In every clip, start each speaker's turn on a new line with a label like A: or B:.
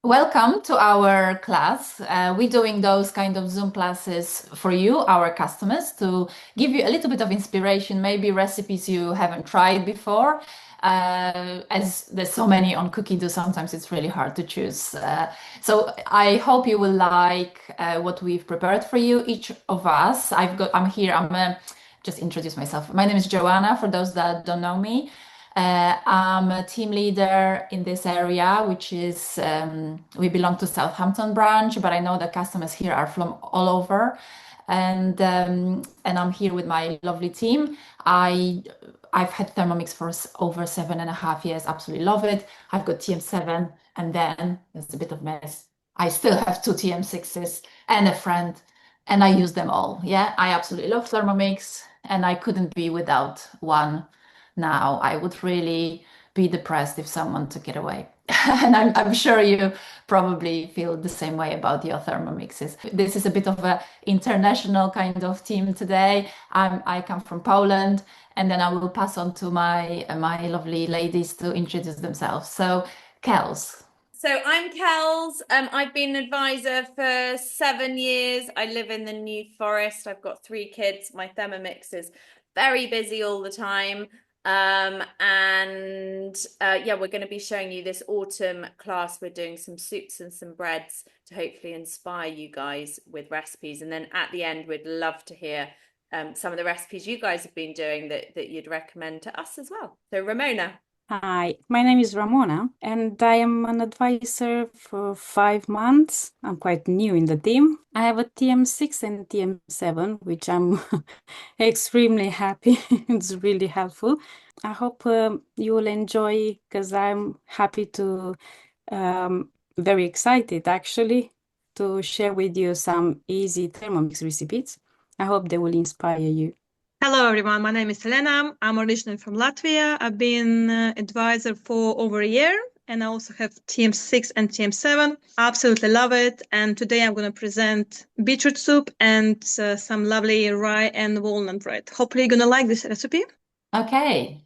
A: Welcome to our class. We're doing those kind of Zoom classes for you, our customers, to give you a little bit of inspiration, maybe recipes you haven't tried before. As there's so many on Cookie Do, sometimes it's really hard to choose. So I hope you will like what we've prepared for you, each of us. I'm here, just introduce myself. My name is Joanna, for those that don't know me. I'm a team leader in this area, which is we belong to Southampton branch, but I know the customers here are from all over, and I'm here with my lovely team. I've had Thermomix for over 7.5 years. Absolutely love it. I've got TM7, and then there's a bit of mess. I still have two TM6s and a friend, and I use them all. Yeah, I absolutely love Thermomix, and I couldn't be without one now. I would really be depressed if someone took it away. And I'm sure you probably feel the same way about your Thermomixes. This is a bit of an international kind of team today. I come from Poland, and then I will pass on to my lovely ladies to introduce themselves. So, Kels.
B: So I'm Kels. I've been an advisor for 7 years. I live in the New Forest. I've got 3 kids. My Thermomix is very busy all the time. Yeah, we're going to be showing you this autumn class. We're doing some soups and some breads to hopefully inspire you guys with recipes. And then at the end, we'd love to hear some of the recipes you guys have been doing that you'd recommend to us as well. So Ramona.
C: Hi, my name is Ramona, and I am an advisor for 5 months. I'm quite new in the team. I have a TM6 and TM7, which I'm extremely happy. It's really helpful. I hope you will enjoy because I'm happy to, very excited actually, to share with you some easy Thermomix recipes. I hope they will inspire you.
D: Hello everyone, my name is Helena. I'm originally from Latvia. I've been advisor for over a year and I also have TM6 and TM7. Absolutely love it. And today I'm going to present beetroot soup and some lovely rye and walnut bread. Hopefully you're going to like this recipe.
A: Okay.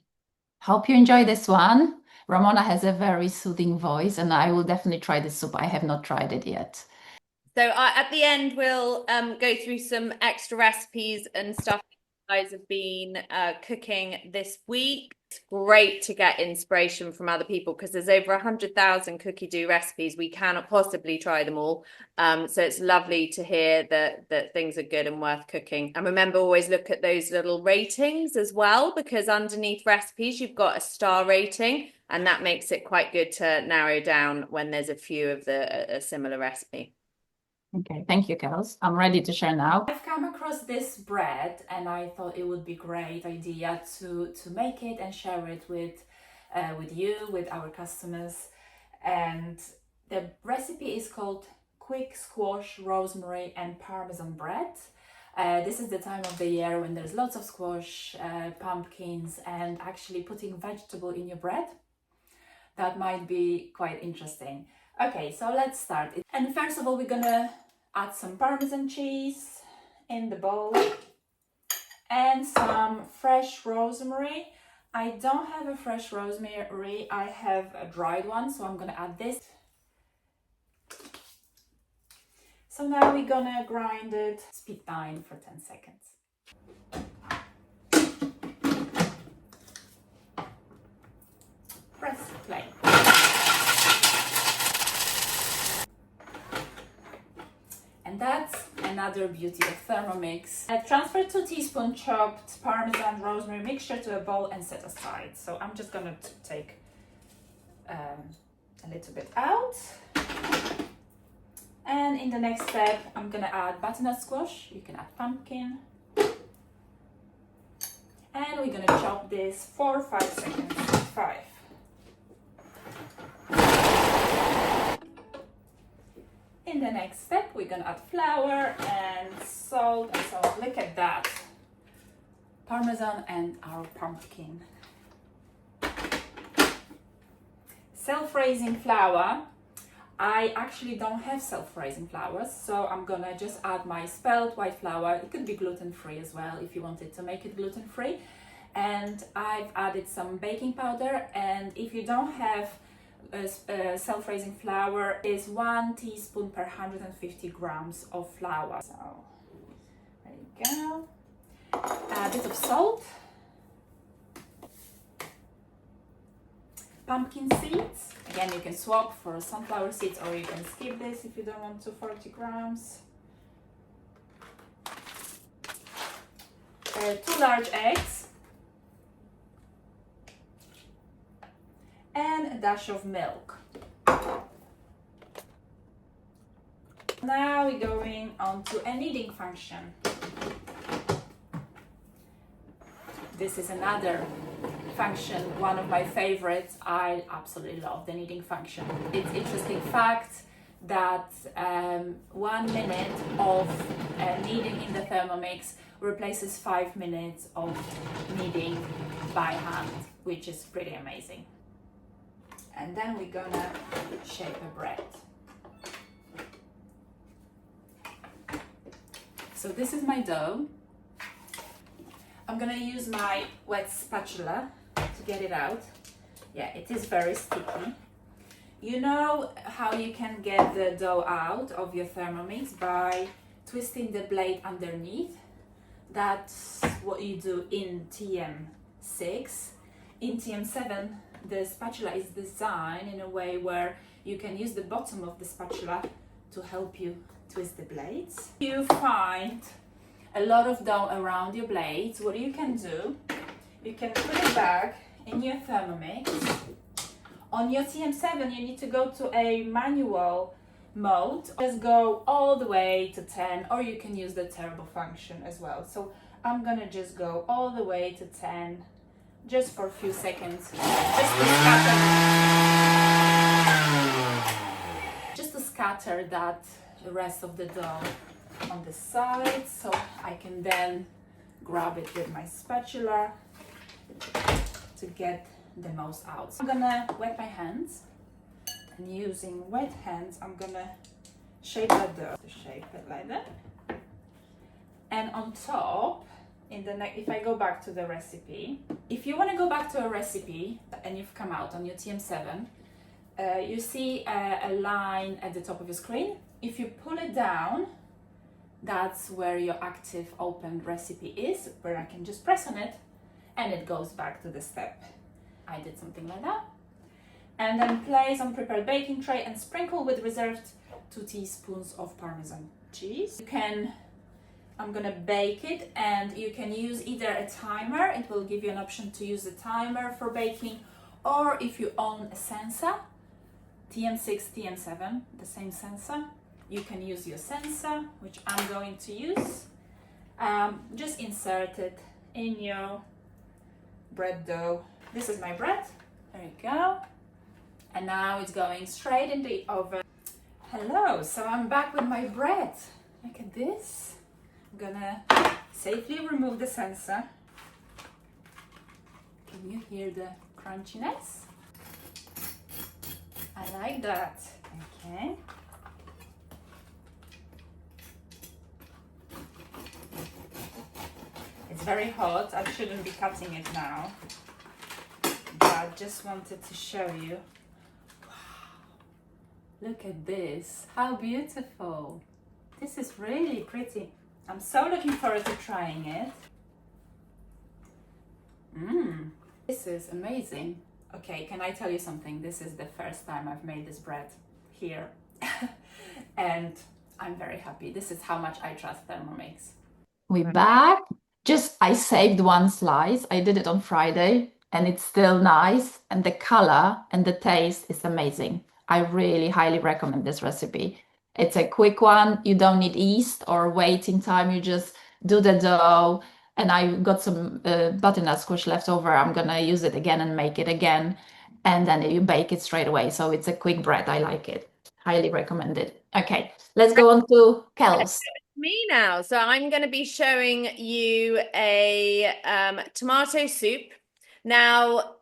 A: Hope you enjoy this one. Ramona has a very soothing voice, and I will definitely try this soup. I have not tried it yet.
B: So at the end, we'll go through some extra recipes and stuff you guys have been cooking this week. It's great to get inspiration from other people because there's over 100,000 cookie do recipes. We cannot possibly try them all. So it's lovely to hear that things are good and worth cooking. And remember, always look at those little ratings as well, because underneath recipes, you've got a star rating, and that makes it quite good to narrow down when there's a few of a similar recipe.
A: Okay, thank you, Kels. I'm ready to share now. I've come across this bread and I thought it would be a great idea to make it and share it with you, with our customers. And the recipe is called quick squash, rosemary and parmesan bread. This is the time of the year when there's lots of squash, pumpkins, and actually putting vegetable in your bread. That might be quite interesting. Okay, so let's start. And first of all, we're gonna add some Parmesan cheese in the bowl and some fresh rosemary. I don't have a fresh rosemary, I have a dried one, so I'm gonna add this. So now we're gonna grind it, speed time for 10 seconds. Press play. And that's another beauty of Thermomix. Transfer 2 teaspoons chopped Parmesan rosemary mixture to a bowl and set aside. So I'm just gonna take a little bit out. And in the next step, I'm gonna add butternut squash. You can add pumpkin. And we're gonna chop this for 5 seconds. 5. In the next step, we're gonna add flour and salt and so on. Look at that. Parmesan and our pumpkin. Self-raising flour. I actually don't have self-raising flours, so I'm gonna just add my spelt white flour. It could be gluten-free as well if you wanted to make it gluten-free. And I've added some baking powder, and if you don't have self-raising flour is 1 teaspoon per 150 grams of flour. So there you go. A bit of salt, pumpkin seeds. Again, you can swap for sunflower seeds, or you can skip this if you don't want to. 40 grams. 2 large eggs. And a dash of milk. Now we're going on to a kneading function. This is another function, one of my favorites. I absolutely love the kneading function. It's interesting fact that 1 minute of kneading in the Thermomix replaces 5 minutes of kneading by hand, which is pretty amazing. And then we're gonna shape a bread. So this is my dough. I'm gonna use my wet spatula to get it out. Yeah, it is very sticky. You know how you can get the dough out of your Thermomix by twisting the blade underneath? That's what you do in TM6. In TM7, the spatula is designed in a way where you can use the bottom of the spatula to help you twist the blades. You find a lot of dough around your blades. What you can do, you can put it back in your Thermomix. On your TM7, you need to go to a manual mode. Just go all the way to 10, or you can use the turbo function as well. So I'm gonna just go all the way to 10, just for a few seconds, just to scatter that the rest of the dough on the side, so I can then grab it with my spatula to get the most out. So I'm gonna wet my hands, and using wet hands I'm gonna shape that dough, shape it like that. And on top, if I go back to the recipe, if you want to go back to a recipe and you've come out on your TM7, you see a line at the top of your screen. If you pull it down, that's where your active open recipe is, where I can just press on it and it goes back to the step. I did something like that. And then place on prepared baking tray and sprinkle with reserved 2 teaspoons of Parmesan cheese. I'm gonna bake it, and you can use either a timer. It will give you an option to use a timer for baking, or if you own a sensor, TM6, TM7, the same sensor, you can use your sensor, which I'm going to use. Just insert it in your bread dough. This is my bread. There you go. And now it's going straight in the oven. Hello, so I'm back with my bread. Look at this. I'm gonna safely remove the sensor. Can you hear the crunchiness? I like that. Okay. It's very hot. I shouldn't be cutting it now, but I just wanted to show you. Wow, look at this. How beautiful. This is really pretty. I'm so looking forward to trying it. This is amazing. Okay, can I tell you something? This is the first time I've made this bread here. And I'm very happy. This is how much I trust Thermomix. We're back. I saved 1 slice. I did it on Friday and it's still nice. And the color and the taste is amazing. I really highly recommend this recipe. It's a quick one. You don't need yeast or waiting time. You just do the dough. And I got some butternut squash left over. I'm gonna use it again and make it again. And then you bake it straight away. So it's a quick bread. I like it. Highly recommend it. Okay, let's go on to Kels.
B: Me now. So I'm going to be showing you a tomato soup. Now,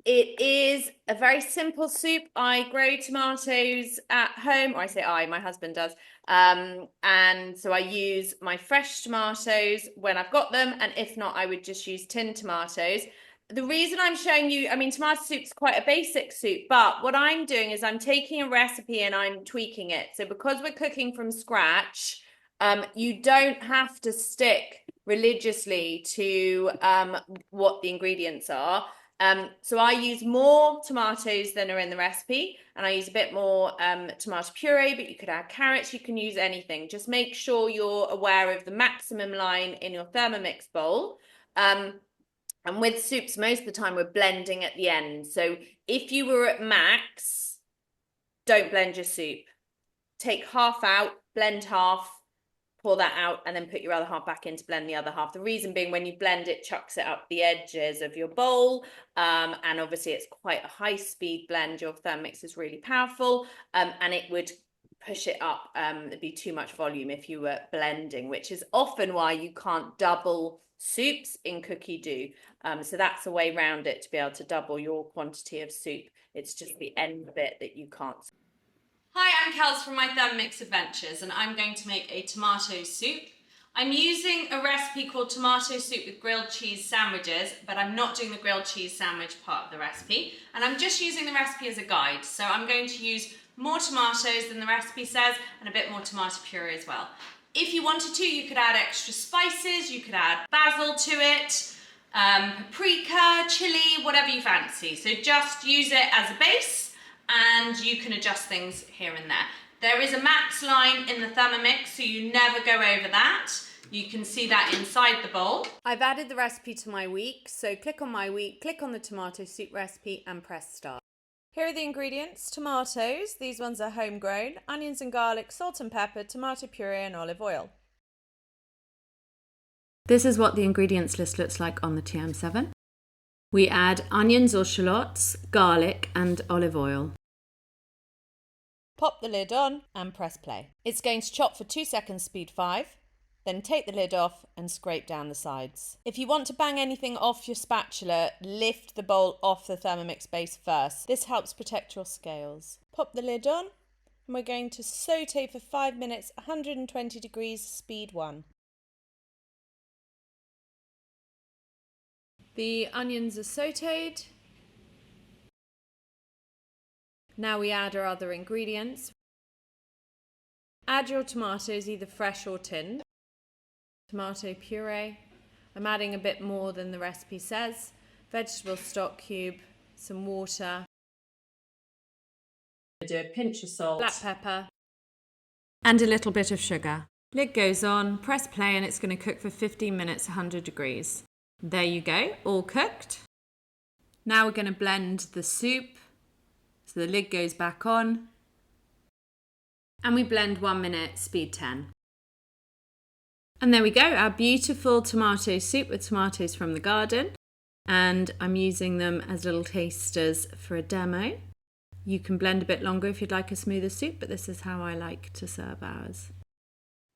B: it is a very simple soup. I grow tomatoes at home, or I say my husband does. And so I use my fresh tomatoes when I've got them. And if not, I would just use tinned tomatoes. The reason I'm showing you, I mean, tomato soup is quite a basic soup, but what I'm doing is I'm taking a recipe and I'm tweaking it. So because we're cooking from scratch, you don't have to stick religiously to what the ingredients are. So I use more tomatoes than are in the recipe, and I use a bit more tomato puree, but you could add carrots, you can use anything. Just make sure you're aware of the maximum line in your Thermomix bowl. And with soups, most of the time we're blending at the end. So if you were at max, don't blend your soup. Take half out, blend half, pour that out, and then put your other half back in to blend the other half. The reason being, when you blend it, chucks it up the edges of your bowl. And obviously it's quite a high speed blend. Your Thermomix is really powerful, and it would push it up. It'd be too much volume if you were blending, which is often why you can't double soups in cookie dough. So that's a way around it to be able to double your quantity of soup. It's just the end bit that you can't.
E: Hi, I'm Kels from my Thermomix Adventures, and I'm going to make a tomato soup. I'm using a recipe called tomato soup with grilled cheese sandwiches, but I'm not doing the grilled cheese sandwich part of the recipe, and I'm just using the recipe as a guide. So I'm going to use more tomatoes than the recipe says, and a bit more tomato puree as well. If you wanted to, you could add extra spices, you could add basil to it, paprika, chili, whatever you fancy. So just use it as a base, and you can adjust things here and there. There is a max line in the Thermomix, so you never go over that. You can see that inside the bowl.
B: I've added the recipe to my week, so click on my week, click on the tomato soup recipe and press start. Here are the ingredients: tomatoes, these ones are homegrown, onions and garlic, salt and pepper, tomato puree and olive oil.
E: This is what the ingredients list looks like on the TM7. We add onions or shallots, garlic and olive oil.
B: Pop the lid on and press play. It's going to chop for 2 seconds, speed 5. Then take the lid off and scrape down the sides. If you want to bang anything off your spatula, lift the bowl off the Thermomix base first. This helps protect your scales. Pop the lid on and we're going to saute for 5 minutes, 120 degrees, speed 1. The onions are sauteed. Now we add our other ingredients. Add your tomatoes, either fresh or tinned. Tomato puree. I'm adding a bit more than the recipe says. Vegetable stock cube, some water.
E: Do a pinch of salt.
B: Black pepper.
E: And a little bit of sugar. Lid goes on, press play, and it's going to cook for 15 minutes, 100 degrees. There you go, all cooked. Now we're going to blend the soup. So the lid goes back on. And we blend 1 minute, speed 10. And there we go, our beautiful tomato soup with tomatoes from the garden. And I'm using them as little tasters for a demo. You can blend a bit longer if you'd like a smoother soup, but this is how I like to serve ours.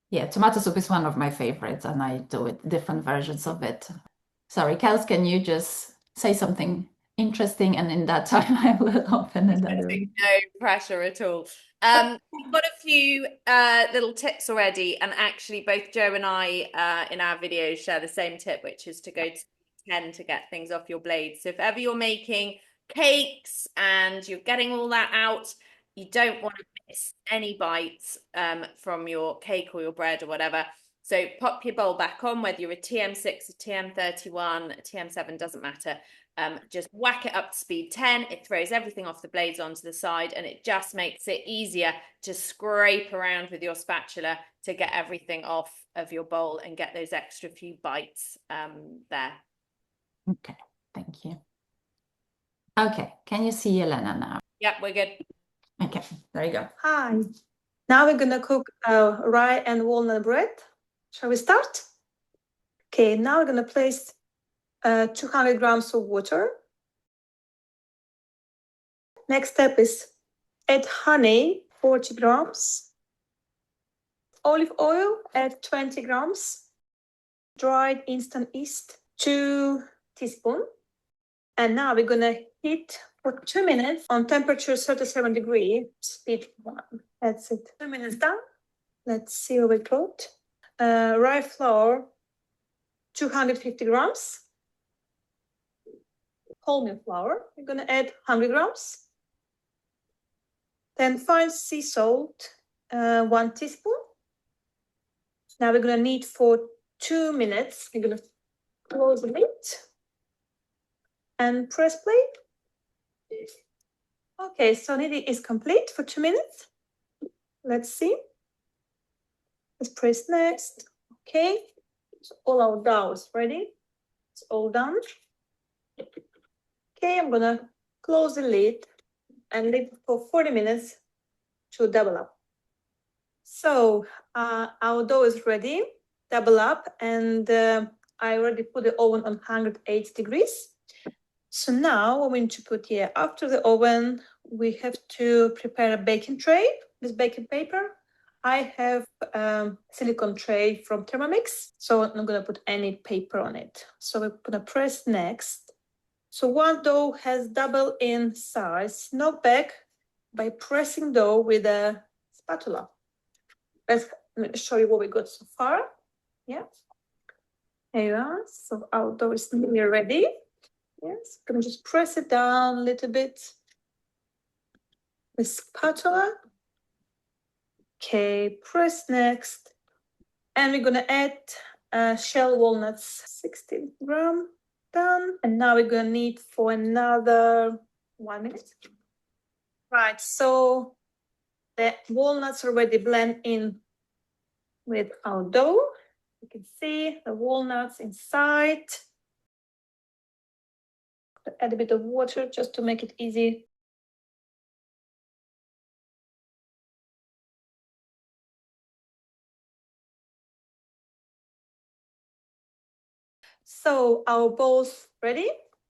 A: Yeah, tomato soup is one of my favorites, and I do it, different versions of it. Sorry, Kels, can you just say something interesting, and in that time I will open another one.
B: No pressure at all. We've got a few little tips already, and actually both Joe and I in our videos share the same tip, which is to go to 10 to get things off your blades. So if ever you're making cakes and you're getting all that out, you don't want to miss any bites from your cake or your bread or whatever. So pop your bowl back on, whether you're a TM6, a TM31, a TM7, doesn't matter. Just whack it up to speed 10. It throws everything off the blades onto the side, and it just makes it easier to scrape around with your spatula to get everything off of your bowl and get those extra few bites there.
A: Okay, thank you. Okay, can you see Elena now?
B: Yep, we're good.
A: Okay, there you go.
D: Hi. Now we're gonna cook rye and walnut bread. Shall we start? Okay, now we're gonna place 200 grams of water. Next step is add honey, 40 grams. Olive oil, add 20 grams. Dried instant yeast, 2 teaspoons. And now we're gonna heat for 2 minutes on temperature 37 degrees, speed 1. That's it. 2 minutes done. Let's see what we got. Rye flour, 250 grams. wholemeal flour. We're gonna add 100 grams. Then fine sea salt, 1 teaspoon. Now we're gonna knead for 2 minutes. We're gonna close the lid and press play. Okay, so kneading is complete for 2 minutes. Let's see. Let's press next. Okay, so all our dough is ready. It's all done. Okay, I'm gonna close the lid and leave for 40 minutes to double up. So our dough is ready, double up, and I already put the oven on 108 degrees. So now what we need to put here, after the oven, we have to prepare a baking tray, this baking paper. I have silicone tray from Thermomix, so I'm not gonna put any paper on it. So we're gonna press next. So once dough has doubled in size, knock back by pressing dough with a spatula. Let me show you what we got so far. Yeah, there you are. So our dough is nearly ready. Yes, I'm gonna just press it down a little bit with spatula. Okay, press next. And we're gonna add shell walnuts, 16 grams, done. And now we're gonna knead for another 1 minute. Right, so the walnuts already blend in with our dough. You can see the walnuts inside. Add a bit of water just to make it easy. So our balls ready.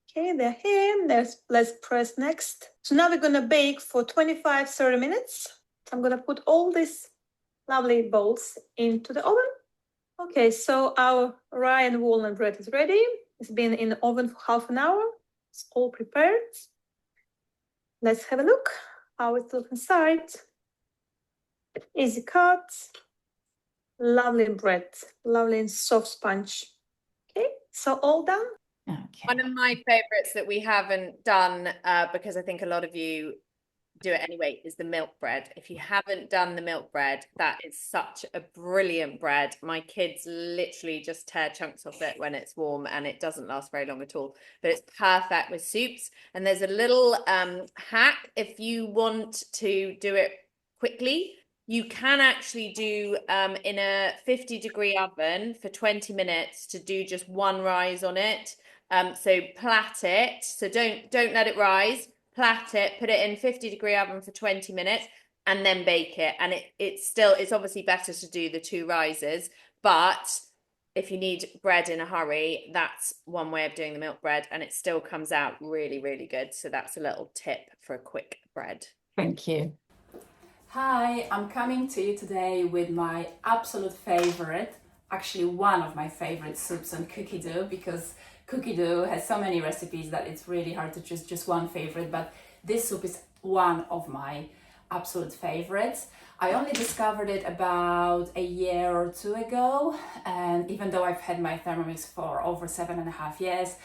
D: Okay, they're here. Let's press next. So now we're gonna bake for 25-30 minutes. I'm gonna put all these lovely balls into the oven. Okay, so our rye and walnut bread is ready. It's been in the oven for half an hour. It's all prepared. Let's have a look how it looks inside. Easy cut. Lovely bread, lovely and soft sponge. Okay, so all done.
A: Okay.
B: One of my favorites that we haven't done, because I think a lot of you do it anyway, is the milk bread. If you haven't done the milk bread, that is such a brilliant bread. My kids literally just tear chunks off it when it's warm, and it doesn't last very long at all, but it's perfect with soups. And there's a little hack if you want to do it quickly. You can actually do in a 50-degree oven for 20 minutes to do just one rise on it. So plait it. So don't let it rise. Plait it, put it in 50-degree oven for 20 minutes, and then bake it. And it's obviously better to do the 2 rises, but if you need bread in a hurry, that's one way of doing the milk bread, and it still comes out really, really good. So that's a little tip for a quick bread.
A: Thank you.
F: Hi, I'm coming to you today with my absolute favorite, actually one of my favorite soups on cookie dough, because cookie dough has so many recipes that it's really hard to choose just one favorite, but this soup is one of my absolute favorites. I only discovered it about a year or 2 ago, and even though I've had my Thermomix for over 7.5 years,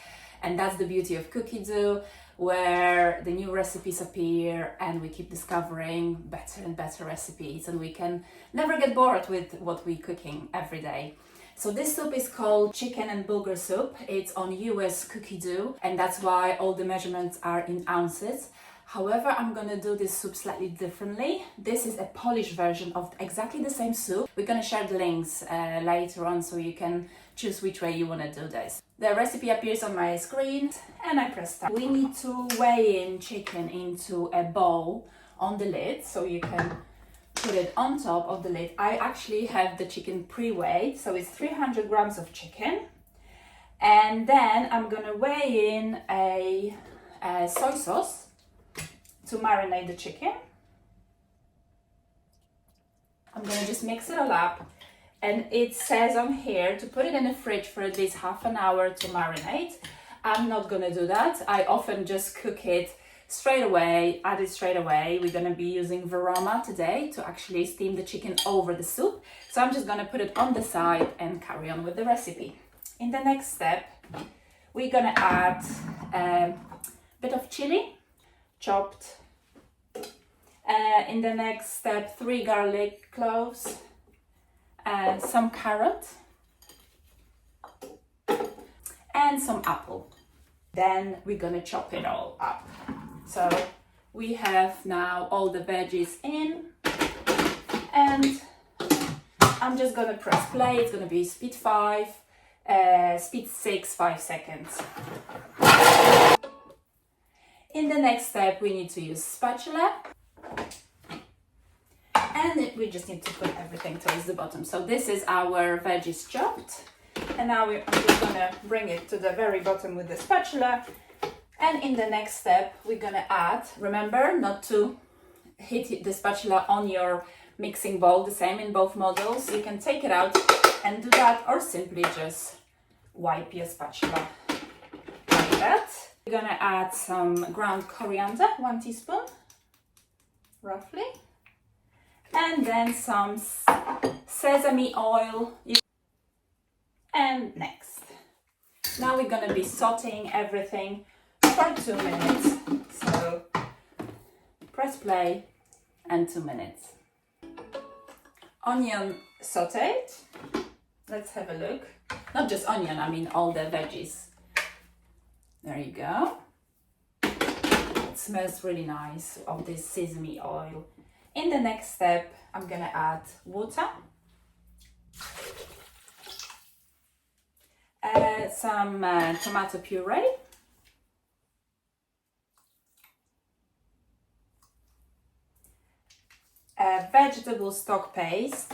F: and that's the beauty of cookie dough, where the new recipes appear and we keep discovering better and better recipes, and we can never get bored with what we're cooking every day. So this soup is called chicken and bulgur soup. It's on US cookie dough, and that's why all the measurements are in ounces. However, I'm gonna do this soup slightly differently. This is a Polish version of exactly the same soup. We're gonna share the links later on so you can choose which way you wanna do this. The recipe appears on my screen and I press start. We need to weigh in chicken into a bowl on the lid so you can put it on top of the lid. I actually have the chicken pre-weighed, so it's 300 grams of chicken. And then I'm gonna weigh in a soy sauce to marinate the chicken. I'm gonna just mix it all up, and it says on here to put it in the fridge for at least half an hour to marinate. I'm not gonna do that. I often just cook it straight away, add it straight away. We're gonna be using Veroma today to actually steam the chicken over the soup. So I'm just gonna put it on the side and carry on with the recipe. In the next step, we're gonna add bit of chili, chopped. In the next step, 3 garlic cloves, some carrot, and some apple. Then we're gonna chop it all up. So we have now all the veggies in, and I'm just gonna press play. It's gonna be speed 5, speed 6, 5 seconds. In the next step, we need to use spatula, and we just need to put everything towards the bottom. So this is our veggies chopped, and now I'm just gonna bring it to the very bottom with the spatula. And in the next step, we're gonna add, remember not to hit the spatula on your mixing bowl, the same in both models. You can take it out and do that, or simply just wipe your spatula like that. We're gonna add some ground coriander, 1 teaspoon, roughly. And then some sesame oil. And next. Now we're gonna be sauteing everything for 2 minutes. So press play and 2 minutes. Onion sauteed. Let's have a look. Not just onion, I mean all the veggies. There you go. It smells really nice of this sesame oil. In the next step, I'm gonna add water, some tomato puree, vegetable stock paste.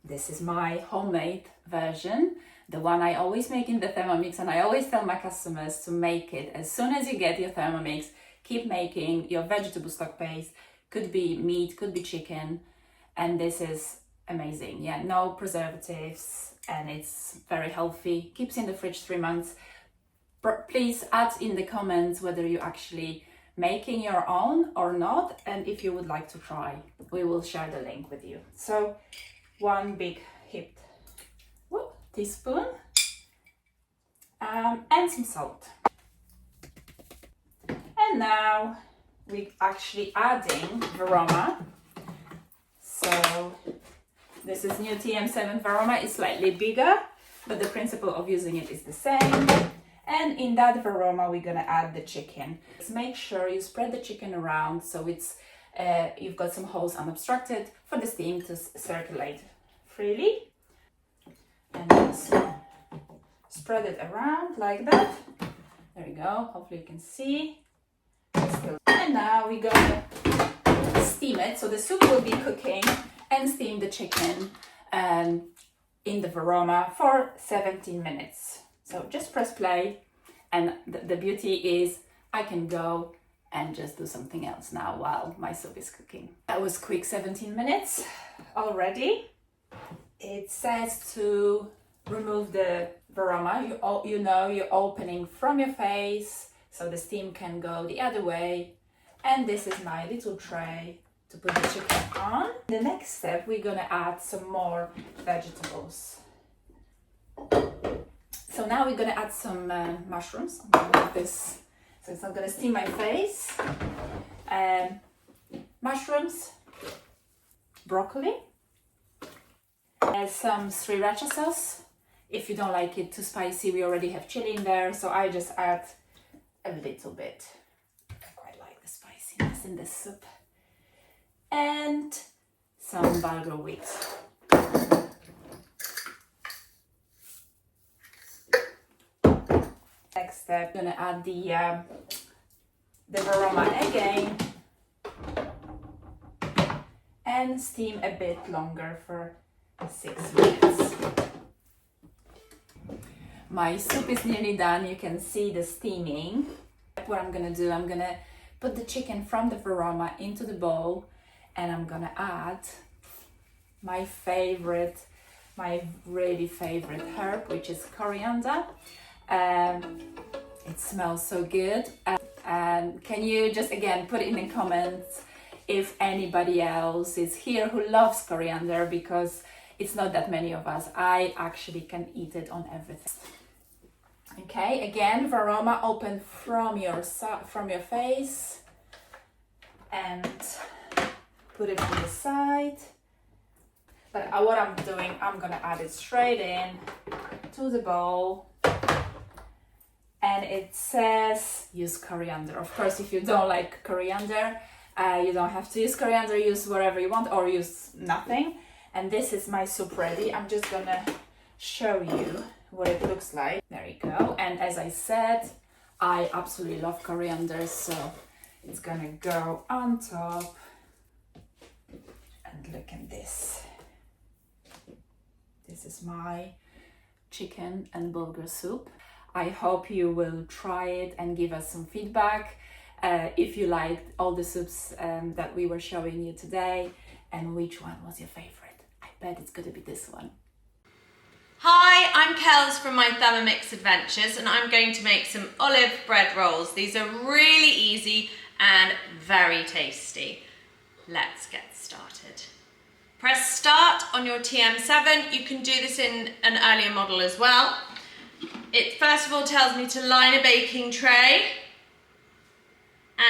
F: This is my homemade version, the one I always make in the Thermomix, and I always tell my customers to make it as soon as you get your Thermomix. Keep making your vegetable stock paste. Could be meat, could be chicken, and this is amazing. Yeah, no preservatives, and it's very healthy. Keeps in the fridge 3 months. Please add in the comments whether you're actually making your own or not, and if you would like to try, we will share the link with you. So 1 big heaped teaspoon, and some salt. And now we're actually adding Varoma. So this is new TM7 Varoma. It's slightly bigger, but the principle of using it is the same. And in that Varoma, we're gonna add the chicken. Just make sure you spread the chicken around so it's you've got some holes unobstructed for the steam to circulate freely. And just spread it around like that. There you go. Hopefully you can see. And now we're gonna steam it. So the soup will be cooking and steam the chicken in the Varoma for 17 minutes. So just press play, and the beauty is I can go and just do something else now while my soup is cooking. That was quick 17 minutes already. It says to remove the Varoma. You know you're opening from your face so the steam can go the other way. And this is my little tray to put the chicken on. The next step, we're gonna add some more vegetables. So now we're gonna add some mushrooms. I'm gonna have this, so it's not gonna steam my face. Mushrooms, broccoli, some sriracha sauce. If you don't like it too spicy, we already have chili in there, so I just add a little bit. I quite like the spiciness in this soup. And some bulgur wheat. Next step, I'm gonna add the Varoma again and steam a bit longer for 6 minutes. My soup is nearly done. You can see the steaming. What I'm gonna do, I'm gonna put the chicken from the Varoma into the bowl, and I'm gonna add my really favorite herb, which is coriander. It smells so good. And can you just again put in the comments if anybody else is here who loves coriander, because it's not that many of us. I actually can eat it on everything. Okay, again, varoma open from your face and put it on the side. But what I'm doing, I'm gonna add it straight in to the bowl. And it says use coriander. Of course, if you don't like coriander, you don't have to use coriander, use whatever you want or use nothing. And this is my soup ready. I'm just gonna show you what it looks like. There you go. And as I said, I absolutely love coriander, so it's gonna go on top. And look at this. This is my chicken and bulgur soup. I hope you will try it and give us some feedback if you liked all the soups that we were showing you today, and which one was your favorite. I bet it's gonna be this one.
E: Hi, I'm Kels from my Thermomix Adventures, and I'm going to make some olive bread rolls. These are really easy and very tasty. Let's get started. Press start on your TM7. You can do this in an earlier model as well. It first of all tells me to line a baking tray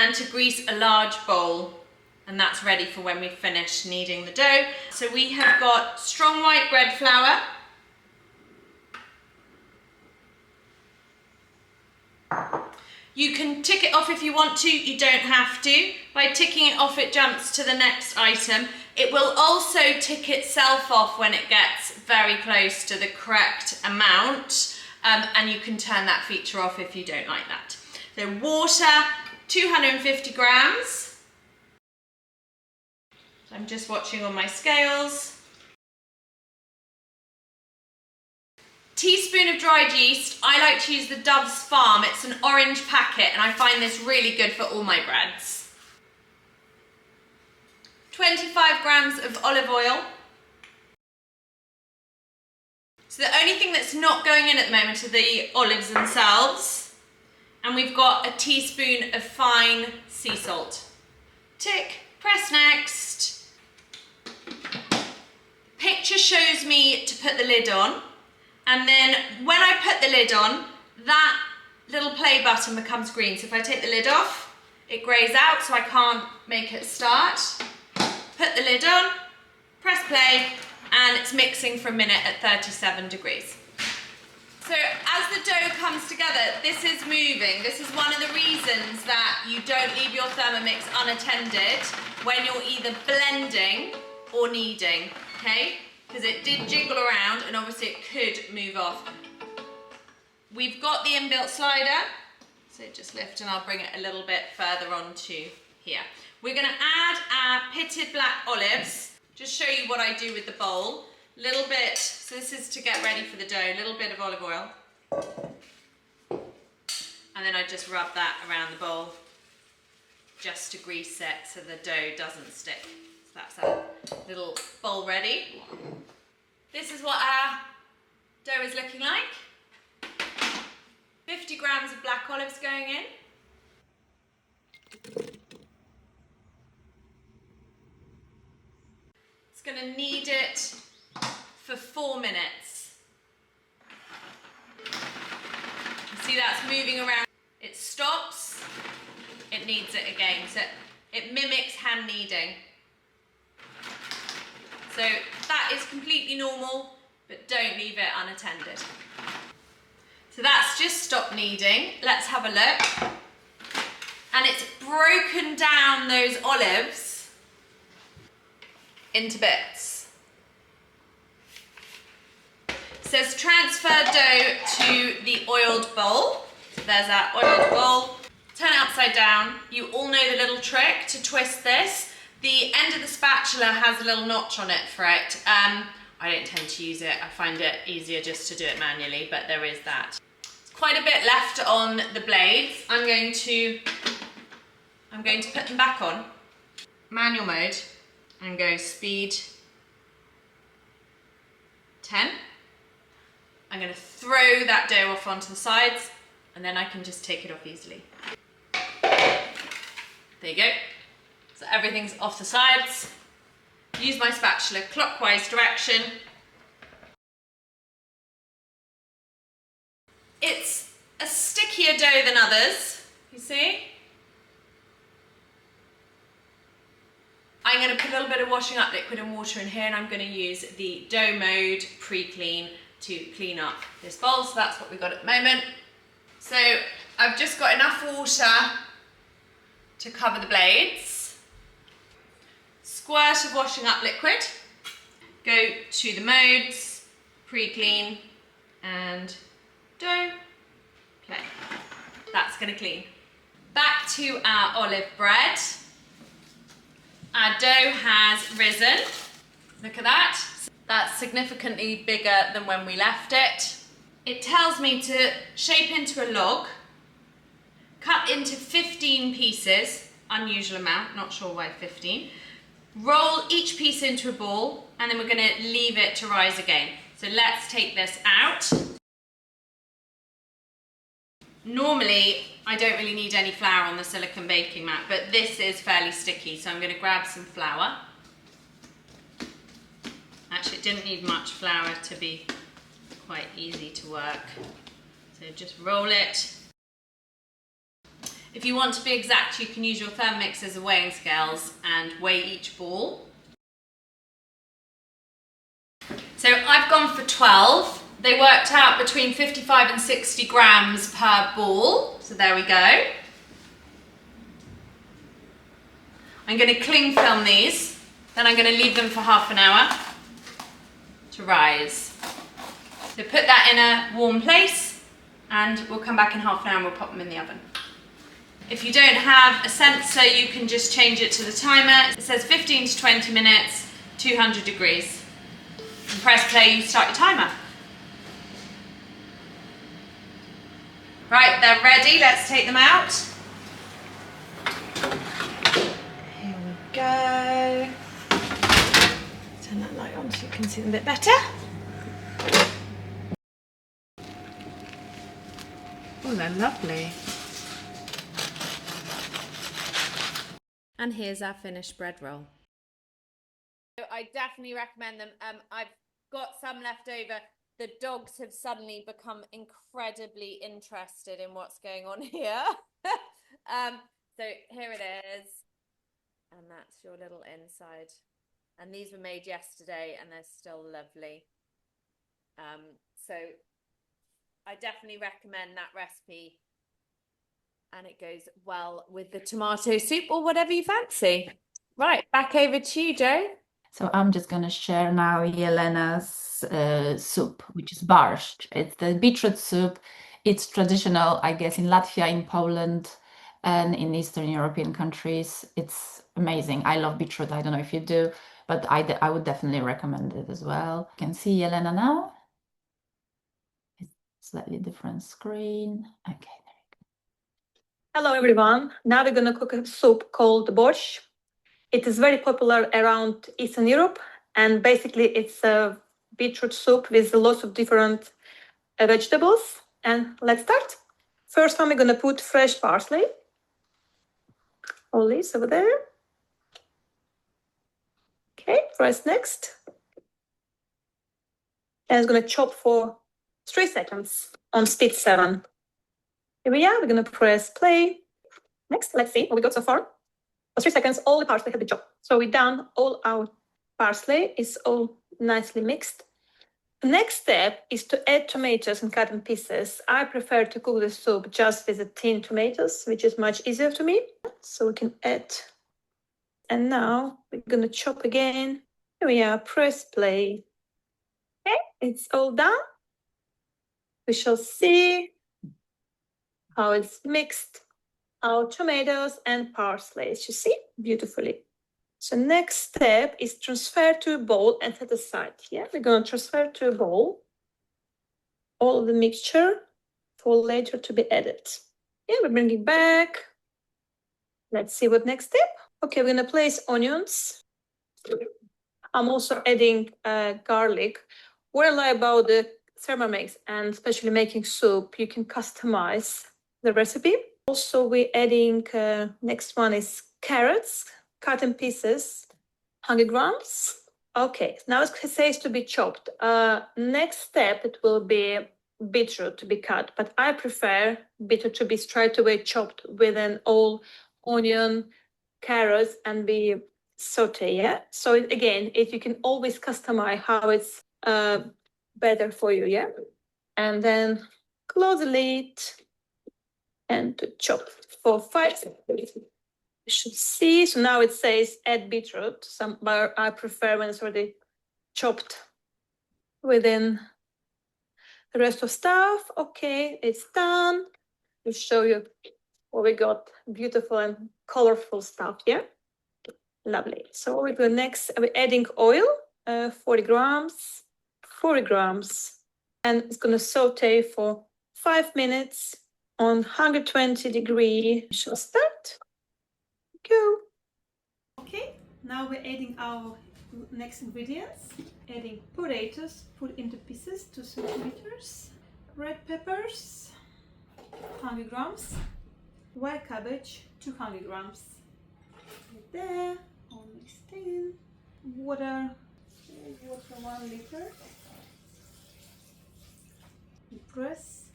E: and to grease a large bowl, and that's ready for when we finish kneading the dough. So we have got strong white bread flour, you can tick it off if you want to, you don't have to. By ticking it off, it jumps to the next item. It will also tick itself off when it gets very close to the correct amount. And you can turn that feature off if you don't like that. So water, 250 grams. So I'm just watching on my scales. Teaspoon of dried yeast. I like to use the Dove's Farm. It's an orange packet and I find this really good for all my breads. 25 grams of olive oil. So the only thing that's not going in at the moment are the olives themselves. And we've got a teaspoon of fine sea salt. Tick, press next. Picture shows me to put the lid on. And then when I put the lid on, that little play button becomes green. So if I take the lid off, it greys out so I can't make it start. Put the lid on, press play, and it's mixing for a minute at 37 degrees. So as the dough comes together, this is moving. This is one of the reasons that you don't leave your Thermomix unattended when you're either blending or kneading, okay? Because it did jiggle around and obviously it could move off. We've got the inbuilt slider, so just lift and I'll bring it a little bit further onto here. We're gonna add our pitted black olives. Just show you what I do with the bowl. Little bit, so this is to get ready for the dough, a little bit of olive oil. And then I just rub that around the bowl just to grease it so the dough doesn't stick. So that's our little bowl ready. This is what our dough is looking like. 50 grams of black olives going in. Going to knead it for 4 minutes. You see that's moving around. It stops, it kneads it again. So it mimics hand kneading. So that is completely normal, but don't leave it unattended. So that's just stopped kneading. Let's have a look. And it's broken down those olives into bits. It says transfer dough to the oiled bowl. So there's our oiled bowl. Turn it upside down. You all know the little trick to twist this. The end of the spatula has a little notch on it for it. I don't tend to use it. I find it easier just to do it manually, but there is that. There's quite a bit left on the blades. I'm going to put them back on. Manual mode. And go speed 10. I'm going to throw that dough off onto the sides and then I can just take it off easily. There you go. So everything's off the sides. Use my spatula clockwise direction. It's a stickier dough than others, you see? I'm going to put a little bit of washing up liquid and water in here, and I'm going to use the dough mode pre-clean to clean up this bowl. So that's what we've got at the moment. So I've just got enough water to cover the blades. Squirt of washing up liquid. Go to the modes, pre-clean, and dough, play. That's going to clean. Back to our olive bread. Our dough has risen. Look at that. That's significantly bigger than when we left it. It tells me to shape into a log, cut into 15 pieces, unusual amount, not sure why 15. Roll each piece into a ball, and then we're going to leave it to rise again. So let's take this out. Normally, I don't really need any flour on the silicone baking mat, but this is fairly sticky, so I'm going to grab some flour. Actually, it didn't need much flour to be quite easy to work. So just roll it. If you want to be exact, you can use your Thermomix as a weighing scales and weigh each ball. So I've gone for 12. They worked out between 55 and 60 grams per ball. So there we go. I'm going to cling film these. Then I'm going to leave them for half an hour to rise. So put that in a warm place, and we'll come back in half an hour and we'll pop them in the oven. If you don't have a sensor, you can just change it to the timer. It says 15 to 20 minutes, 200 degrees. And press play, you start your timer. Right, they're ready. Let's take them out. Here we go. Turn that light on so you can see them a bit better. Oh, they're lovely. And here's our finished bread roll. I definitely recommend them. I've got some left over. The dogs have suddenly become incredibly interested in what's going on here. So here it is. And that's your little inside. And these were made yesterday and they're still lovely. So I definitely recommend that recipe. And it goes well with the tomato soup or whatever you fancy. Right, back over to you, Joe.
A: So I'm just going to share now Yelena's soup, which is Borscht. It's the beetroot soup. It's traditional, I guess, in Latvia, in Poland, and in Eastern European countries. It's amazing. I love beetroot. I don't know if you do, but I would definitely recommend it as well. You can see Yelena now. It's a slightly different screen. Okay.
D: Hello everyone. Now we're gonna cook a soup called Borscht. It is very popular around Eastern Europe, and basically it's a beetroot soup with lots of different vegetables. And let's start. First one, we're gonna put fresh parsley. All this over there. Okay, press next. And it's gonna chop for 3 seconds on speed 7. Here we are, we're gonna press play. Next, let's see what we got so far. For 3 seconds, all the parsley have been chopped. So we're done, all our parsley is all nicely mixed. The next step is to add tomatoes and cut in pieces. I prefer to cook the soup just with the tin tomatoes, which is much easier to me. So we can add. And now we're gonna chop again. Here we are, press play. Okay, it's all done. We shall see how it's mixed. Our tomatoes and parsley, as you see, beautifully. So next step is transfer to a bowl and set aside. Yeah, we're going to transfer to a bowl all of the mixture for later to be added. Yeah, we're bringing back. Let's see what next step. Okay, we're going to place onions. I'm also adding garlic. What I like about the Thermomix, and especially making soup, you can customize the recipe. Also, we're adding, next one is carrots, cut in pieces, 100 grams. Okay, now it says to be chopped. Next step, it will be beetroot to be cut, but I prefer beetroot to be straight away chopped with an all onion, carrots, and be saute. Yeah. So again, if you can always customize how it's better for you. Yeah. And then close the lid and to chop for 5 seconds. You should see. So now it says add beetroot. But I prefer when it's already chopped within the rest of stuff. Okay, it's done. I'll show you what we got. Beautiful and colorful stuff. Yeah, lovely. So what we do next, we're adding oil, 40 grams, 40 grams, and it's gonna saute for 5 minutes on 120 degree. Shall start. Go. Okay, now we're adding our next ingredients. Adding potatoes, put into pieces, 2 centimeters. Red peppers, 100 grams. White cabbage, 200 grams. Right there, all mixed in. Water 1 liter.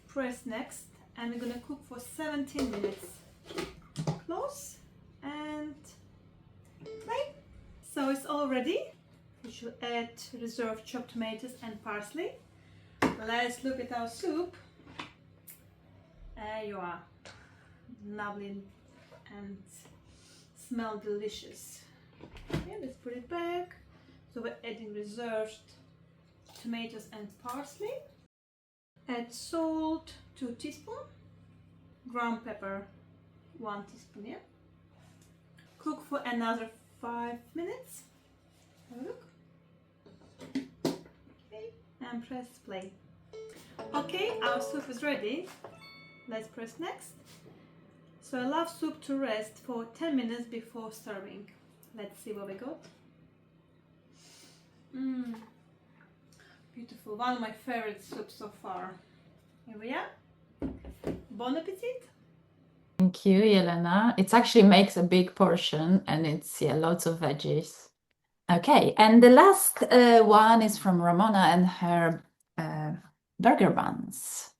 D: Press next, and we're gonna cook for 17 minutes. Close and play. So it's all ready. We should add reserved chopped tomatoes and parsley. Let's look at our soup. There you are. Lovely and smell delicious. Okay, let's put it back. So we're adding reserved tomatoes and parsley. Add salt, 2 teaspoons. Ground pepper, 1 teaspoon. Yeah. Cook for another 5 minutes. Have a look. Okay, and press play. Okay, our soup is ready. Let's press next. So I love soup to rest for 10 minutes before serving. Let's see what we got. Beautiful, one of my favorite soups so far. Here we are. Bon appetit.
A: Thank you, Jelena. It actually makes a big portion and it's, yeah, lots of veggies. Okay, and the last one is from Ramona and her burger buns.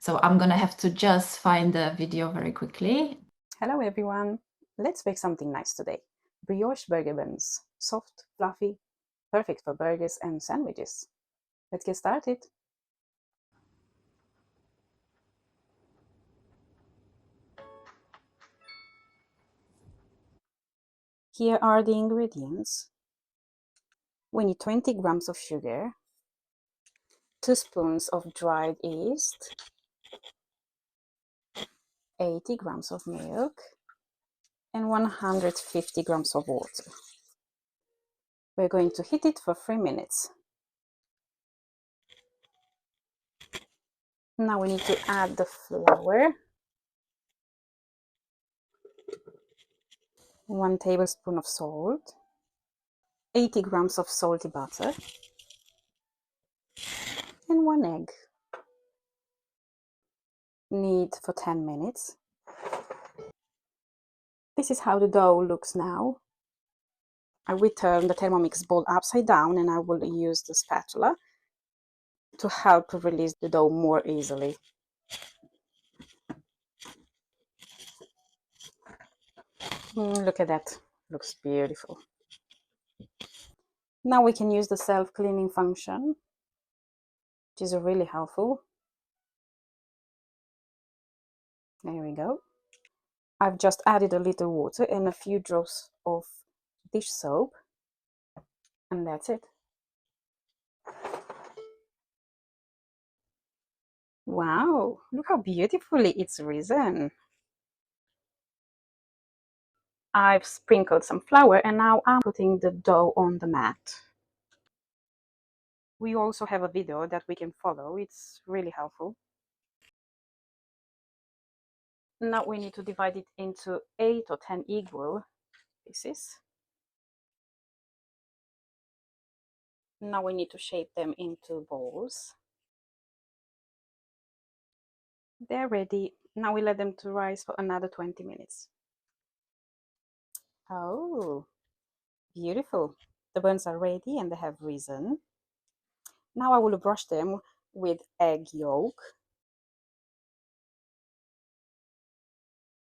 A: So I'm gonna have to just find the video very quickly.
C: Hello everyone! Let's bake something nice today. Brioche burger buns. Soft, fluffy, perfect for burgers and sandwiches. Let's get started. Here are the ingredients. We need 20 grams of sugar, 2 spoons of dried yeast, 80 grams of milk, and 150 grams of water. We're going to heat it for 3 minutes. Now we need to add the flour, 1 tablespoon of salt, 80 grams of salty butter, and 1 egg. Knead for 10 minutes. This is how the dough looks now. I will turn the Thermomix bowl upside down and I will use the spatula to help release the dough more easily. Look at that, looks beautiful. Now we can use the self-cleaning function, which is really helpful. There we go. I've just added a little water and a few drops of dish soap, and that's it. Wow, look how beautifully it's risen. I've sprinkled some flour and now I'm putting the dough on the mat. We also have a video that we can follow. It's really helpful. Now we need to divide it into 8 or 10 equal pieces. Now we need to shape them into balls. They're ready. Now we let them to rise for another 20 minutes. Oh, beautiful. The buns are ready and they have risen. Now I will brush them with egg yolk.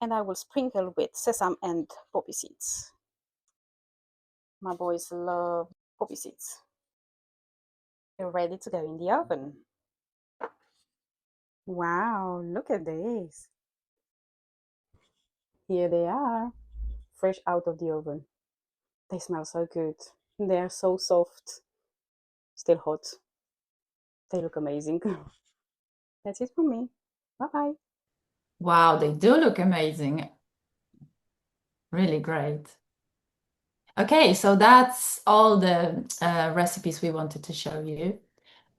C: And I will sprinkle with sesame and poppy seeds. My boys love poppy seeds. They're ready to go in the oven. Wow, look at this. Here they are, fresh out of the oven. They smell so good. They are so soft, still hot. They look amazing. That's it from me. Bye-bye.
A: Wow, they do look amazing. Really great. Okay, so that's all the recipes we wanted to show you.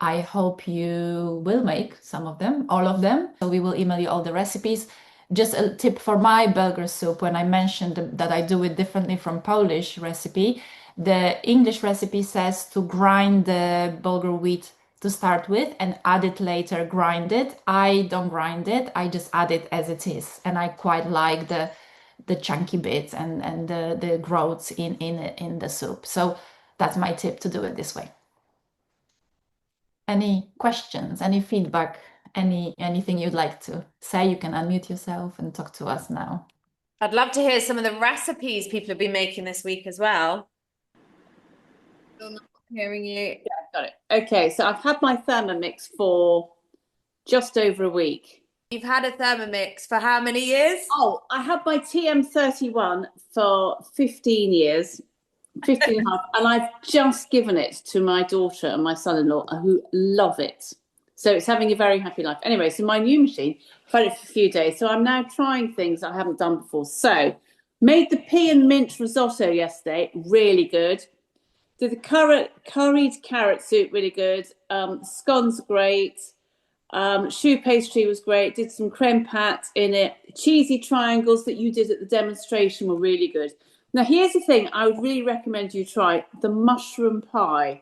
A: I hope you will make some of them, all of them. So we will email you all the recipes. Just a tip for my bulgur soup, when I mentioned that I do it differently from Polish recipe, the English recipe says to grind the bulgur wheat to start with and add it later, grind it. I don't grind it, I just add it as it is. And I quite like the chunky bits and the groats in the soup. So that's my tip, to do it this way. Any questions, any feedback, anything you'd like to say? You can unmute yourself and talk to us now.
B: I'd love to hear some of the recipes people have been making this week as well. Still not hearing you.
G: Yeah, I've got it. Okay, so I've had my Thermomix for just over a week.
B: You've had a Thermomix for how many years?
G: Oh, I had my TM31 for 15 years, 15 and a half, and I've just given it to my daughter and my son-in-law who love it. So it's having a very happy life. Anyway, so my new machine, I've had it for a few days, so I'm now trying things I haven't done before. So made the pea and mint risotto yesterday, really good. Did the curried carrot soup, really good. Scones great. Choux pastry was great. Did some creme pat in it. Cheesy triangles that you did at the demonstration were really good. Now, here's the thing I would really recommend you try: the mushroom pie.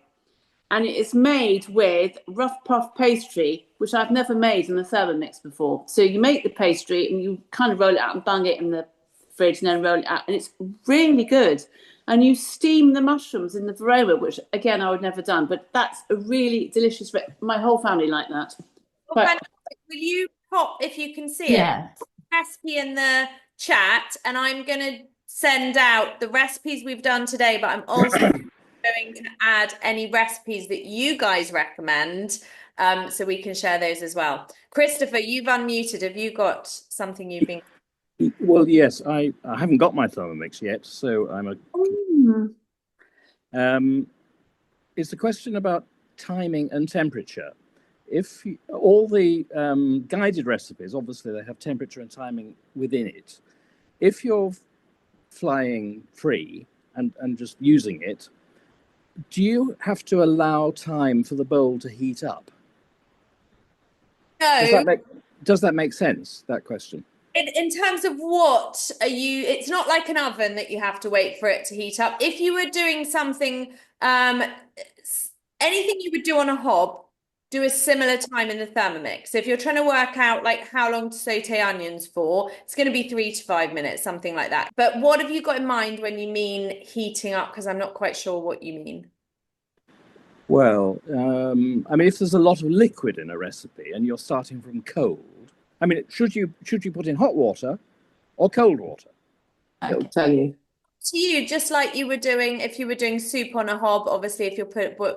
G: And it is made with rough puff pastry, which I've never made in the Thermomix before. So you make the pastry and you kind of roll it out and bung it in the fridge and then roll it out. And it's really good. And you steam the mushrooms in the varoma, which, again, I would never done. But that's a really delicious, my whole family like that.
B: Well, fantastic. Will you pop, if you can see
A: Yeah.
B: it, recipe in the chat, and I'm going to send out the recipes we've done today, but I'm also going to add any recipes that you guys recommend, so we can share those as well. Christopher, you've unmuted. Have you got something you've been...
H: Well, yes, I haven't got my Thermomix yet, so I'm a... It's the question about timing and temperature. If all the guided recipes, obviously they have temperature and timing within it. If you're flying free and just using it, do you have to allow time for the bowl to heat up?
B: No.
H: Does that make sense, that question?
B: In terms of what are you, it's not like an oven that you have to wait for it to heat up. If you were doing something, anything you would do on a hob, do a similar time in the Thermomix. So if you're trying to work out like how long to saute onions for, it's going to be 3 to 5 minutes, something like that. But what have you got in mind when you mean heating up? Because I'm not quite sure what you mean.
H: Well, I mean, if there's a lot of liquid in a recipe and you're starting from cold, I mean, should you put in hot water or cold water?
A: Okay.
G: It'll tell you.
B: To you, just like you were doing, if you were doing soup on a hob, obviously if you're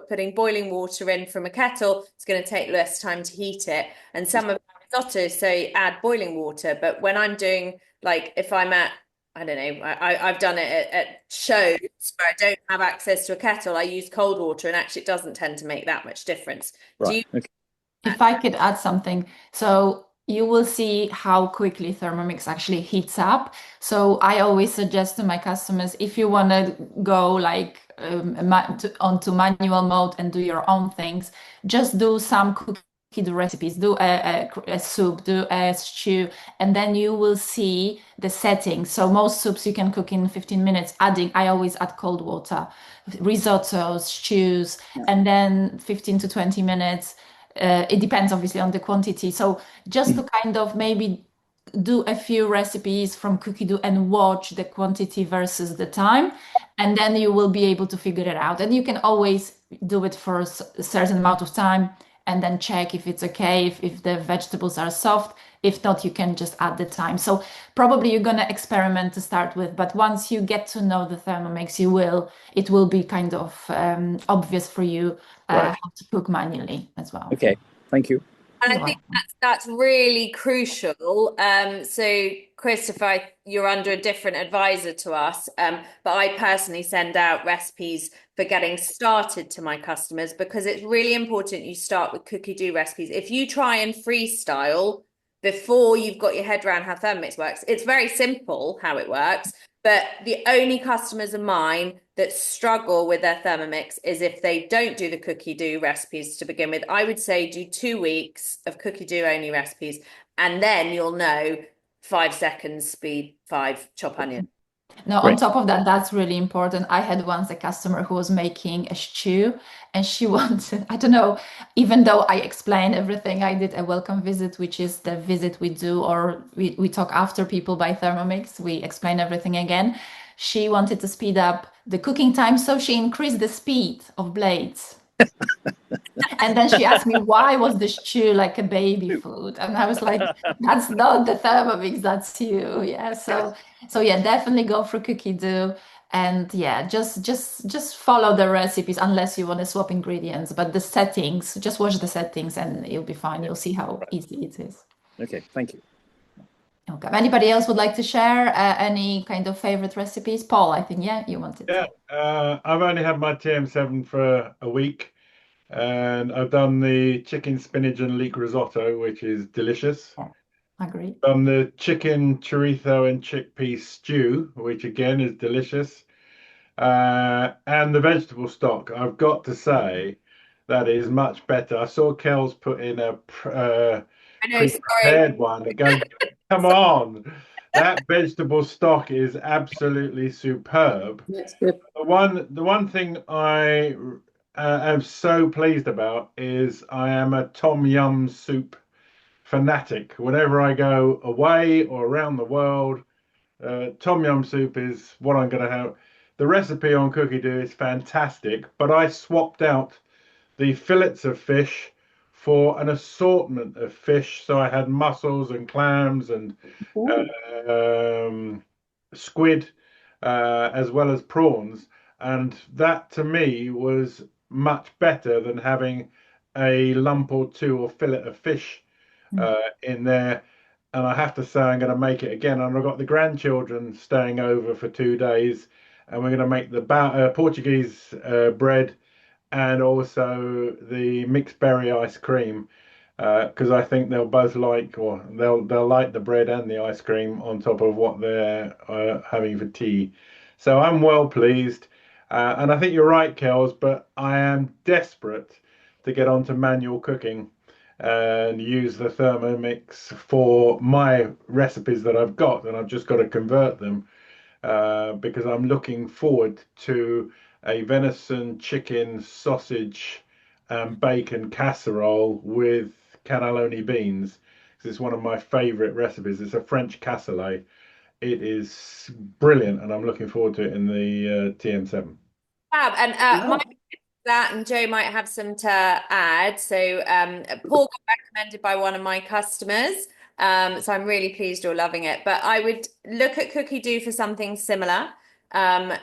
B: putting boiling water in from a kettle, it's going to take less time to heat it. And some of the risottos say add boiling water. But when I'm doing, like, if I'm at, I don't know, I've done it at shows where I don't have access to a kettle, I use cold water, and actually it doesn't tend to make that much difference.
H: Right. Okay.
A: If I could add something, so you will see how quickly Thermomix actually heats up. So I always suggest to my customers, if you want to go like onto manual mode and do your own things, just do some cookie recipes, do a soup, do a stew, and then you will see the settings. So most soups you can cook in 15 minutes. I always add cold water, risottos, stews, and then 15 to 20 minutes. It depends obviously on the quantity. So just to kind of maybe do a few recipes from Cookie Dough and watch the quantity versus the time, and then you will be able to figure it out. And you can always do it for a certain amount of time and then check if it's okay, if the vegetables are soft. If not, you can just add the time. So probably you're gonna experiment to start with, but once you get to know the Thermomix, it will be kind of obvious for you
H: Right.
A: how to cook manually as well.
H: Okay, thank you.
B: And
A: You're
B: I think
A: welcome.
B: that's really crucial. So Christopher, you're under a different advisor to us, but I personally send out recipes for getting started to my customers because it's really important you start with cookie dough recipes. If you try and freestyle before you've got your head around how Thermomix works, it's very simple how it works. But the only customers of mine that struggle with their Thermomix is if they don't do the cookie dough recipes to begin with. I would say do 2 weeks of cookie dough only recipes, and then you'll know 5 seconds, speed 5, chop onion.
A: No, on
H: Great.
A: top of that, that's really important. I had once a customer who was making a stew and she wanted, I don't know, even though I explained everything, I did a welcome visit, which is the visit we do, or we talk after people buy Thermomix. We explain everything again. She wanted to speed up the cooking time, so she increased the speed of blades. And then she asked me, why was the stew like a baby food? And I was like, that's not the Thermomix, that's you. Yeah. So yeah, definitely go for cookie dough. And yeah, just follow the recipes unless you want to swap ingredients. But the settings, just watch the settings and you'll be fine. You'll see how easy it is.
H: Okay, thank you.
A: Okay. Anybody else would like to share any kind of favorite recipes? Paul, I think, yeah, you wanted to.
I: I've only had my TM7 for a week, and I've done the chicken spinach and leek risotto, which is delicious.
A: Yeah, agree.
I: Done the chicken chorizo and chickpea stew, which again is delicious. And the vegetable stock, I've got to say, that is much better. I saw Kel's put in a
B: I know, sorry.
I: pre-prepared one. Go, come on. That vegetable stock is absolutely superb.
G: That's good.
I: The one thing I am so pleased about is I am a tom yum soup fanatic. Whenever I go away or around the world, tom yum soup is what I'm going to have. The recipe on Cookie Dough is fantastic, but I swapped out the fillets of fish for an assortment of fish. So I had mussels and clams and squid, as well as prawns. And that to me was much better than having a lump or two or fillet of fish in there. And I have to say, I'm going to make it again. And I've got the grandchildren staying over for 2 days, and we're going to make the Portuguese bread and also the mixed berry ice cream, because I think they'll both like, or they'll like the bread and the ice cream on top of what they're having for tea. So I'm well pleased, and I think you're right, Kels, but I am desperate to get onto manual cooking and use the Thermomix for my recipes that I've got, and I've just got to convert them, because I'm looking forward to a venison, chicken, sausage, and bacon casserole with cannelloni beans. It's one of my favorite recipes. It's a French cassoulet. It is brilliant, and I'm looking forward to it in the TM7.
B: And that, and Joe might have some to add. So Paul got recommended by one of my customers. So I'm really pleased you're loving it. But I would look at Cookie Dough for something similar. And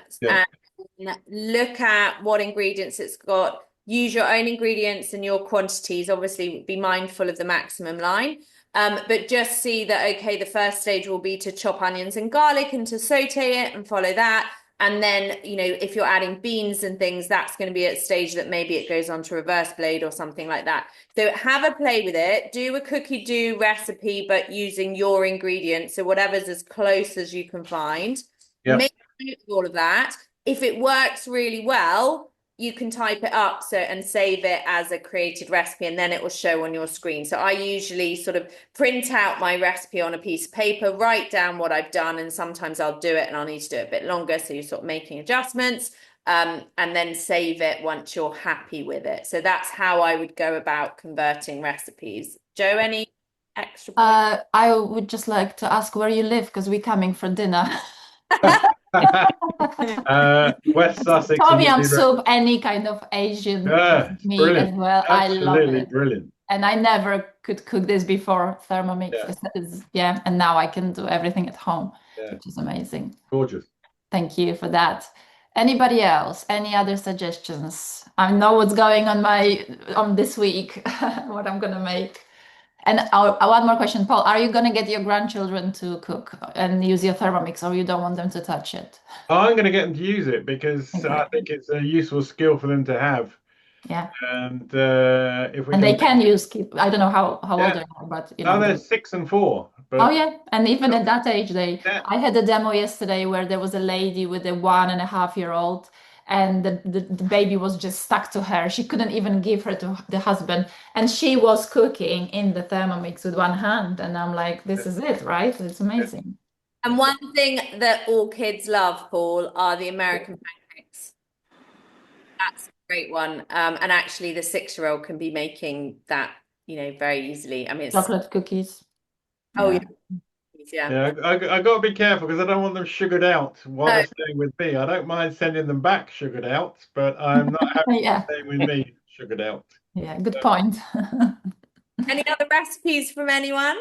B: look at what ingredients it's got. Use your own ingredients and your quantities. Obviously, be mindful of the maximum line. But just see that, okay, the first stage will be to chop onions and garlic and to saute it and follow that. And then, you know, if you're adding beans and things, that's going to be at a stage that maybe it goes on to reverse blade or something like that. So have a play with it. Do a Cookie Dough recipe, but using your ingredients. So whatever's as close as you can find.
I: Yep.
B: Make note of all of that. If it works really well, you can type it up and save it as a created recipe, and then it will show on your screen. So I usually sort of print out my recipe on a piece of paper, write down what I've done, and sometimes I'll do it and I'll need to do it a bit longer. So you're sort of making adjustments, and then save it once you're happy with it. So that's how I would go about converting recipes. Joe, any extra points?
A: I would just like to ask where you live because we're coming for dinner.
I: West Sussex,
A: Tom
I: and you'd
A: yum
I: be
A: soup, any kind of Asian
I: yeah, it's
A: meat as
I: brilliant.
A: well. I love
I: Absolutely
A: it.
I: brilliant.
A: And I never could cook this before Thermomix.
I: Yeah,
A: Yeah, and now I can do everything at home,
I: yeah,
A: which is amazing.
I: gorgeous.
A: Thank you for that. Anybody else? Any other suggestions? I know what's going on this week, what I'm gonna make. And one more question, Paul. Are you gonna get your grandchildren to cook and use your Thermomix, or you don't want them to touch it?
I: I'm going to get them to use it because I
A: Okay.
I: think it's a useful skill for them to have.
A: Yeah.
I: And if we
A: And
I: can
A: they
I: make
A: can
I: it,
A: use I don't know how old
I: yeah.
A: they are, but
I: Oh, they're 6 and 4,
A: Oh
I: but
A: yeah, and even at that age,
I: yeah,
A: I had a demo yesterday where there was a lady with a 1.5-year-old, and the baby was just stuck to her. She couldn't even give her to the husband, and she was cooking in the Thermomix with one hand. And I'm like, this is it, right? It's amazing.
B: And one thing that all kids love, Paul, are the American pancakes. That's a great one. And actually, the 6-year-old can be making that, very easily. I mean, it's
A: Chocolate cookies.
B: oh
A: Yeah.
B: yeah.
I: yeah. I got to be careful because I don't want them sugared out while
B: No.
I: they're staying with me. I don't mind sending them back sugared out, but I'm not happy
A: Yeah.
I: staying with me sugared out.
A: Yeah, good point.
B: Any other recipes from anyone?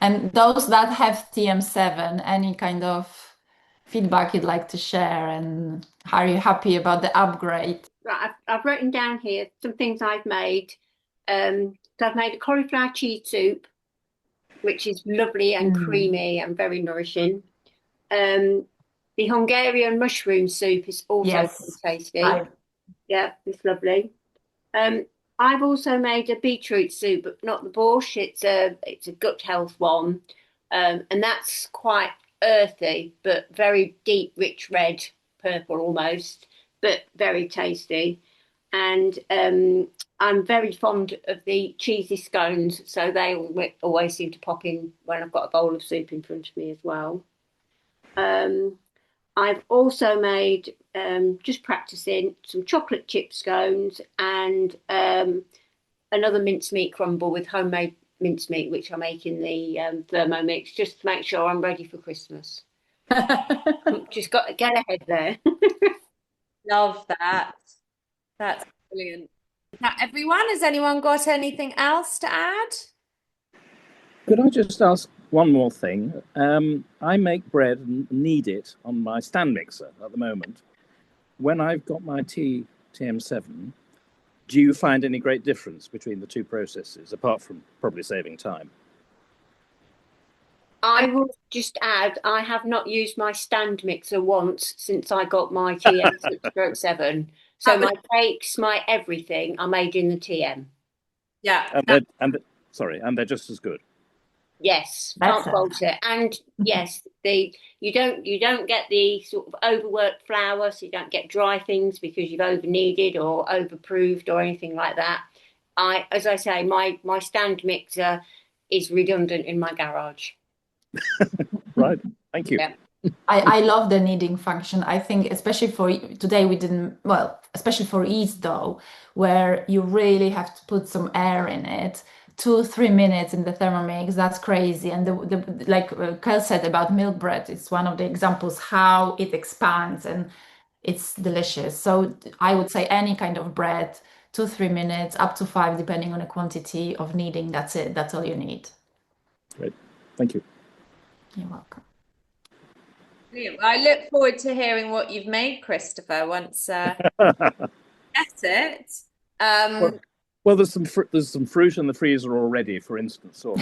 A: And those that have TM7, any kind of feedback you'd like to share, and are you happy about the upgrade?
J: Right, I've written down here some things I've made. So I've made a cauliflower cheese soup, which is lovely and creamy and very nourishing. The Hungarian mushroom soup is also
A: Yes.
J: very tasty. Yeah, it's lovely. I've also made a beetroot soup, but not the Borscht. It's a gut health one, and that's quite earthy, but very deep, rich red, purple almost, but very tasty. And I'm very fond of the cheesy scones, so they always seem to pop in when I've got a bowl of soup in front of me as well. I've also made, just practicing, some chocolate chip scones and another mincemeat crumble with homemade mincemeat, which I make in the Thermomix, just to make sure I'm ready for Christmas. Just got to get ahead there.
B: Love that. That's brilliant. Is that everyone? Has anyone got anything else to add?
H: Could I just ask one more thing? I make bread and knead it on my stand mixer at the moment. When I've got my TM7, do you find any great difference between the two processes, apart from probably saving time?
J: I will just add, I have not used my stand mixer once since I got my TM6/7. So my cakes, my everything are made in the TM.
B: Yeah.
H: And they're just as good.
J: Yes, can't fault it. And yes, you don't get the sort of overworked flour, so you don't get dry things because you've over kneaded or overproved or anything like that. As I say, my stand mixer is redundant in my garage.
H: Right. Thank you.
J: Yeah.
A: I love the kneading function. I think especially for today especially for yeast dough, where you really have to put some air in it. 2-3 minutes in the Thermomix, that's crazy. And like Kel said about milk bread, it's one of the examples how it expands and it's delicious. So I would say any kind of bread, 2-3 minutes, up to 5, depending on the quantity of kneading. That's it. That's all you need.
H: Great. Thank you.
A: You're welcome.
B: Brilliant. Well, I look forward to hearing what you've made, Christopher, once get it.
H: Well, there's some fruit in the freezer already, for instance. Or...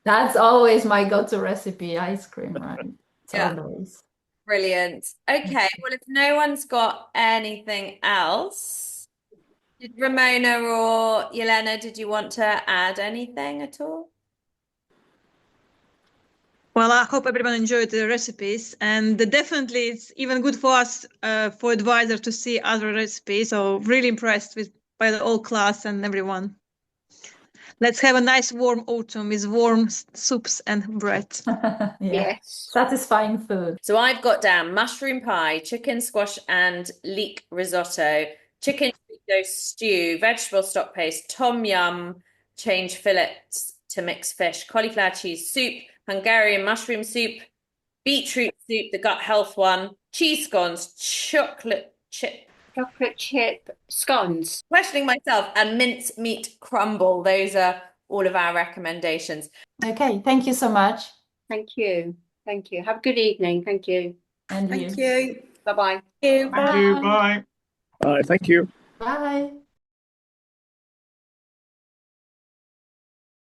A: That's always my go-to recipe, ice cream, right? Always.
B: Brilliant. Okay, well, if no one's got anything else, did Ramona or Yelena, did you want to add anything at all?
D: Well, I hope everyone enjoyed the recipes, and definitely it's even good for us, for advisor, to see other recipes. So really impressed by the whole class and everyone. Let's have a nice warm autumn with warm soups and bread.
J: Yes.
A: Satisfying food.
B: So I've got down mushroom pie, chicken squash and leek risotto, chicken Cheeto stew, vegetable stock paste, tom yum, change fillets to mixed fish, cauliflower cheese soup, Hungarian mushroom soup, beetroot soup, the gut health one, cheese scones, chocolate chip,
J: scones.
B: questioning myself, and mince meat crumble. Those are all of our recommendations.
A: Okay, thank you so much.
J: Thank you. Thank you. Have a good evening. Thank you.
A: And
B: Thank you.
J: Bye-bye.
I: Thank you. Bye.
H: All right, thank you.
A: Bye.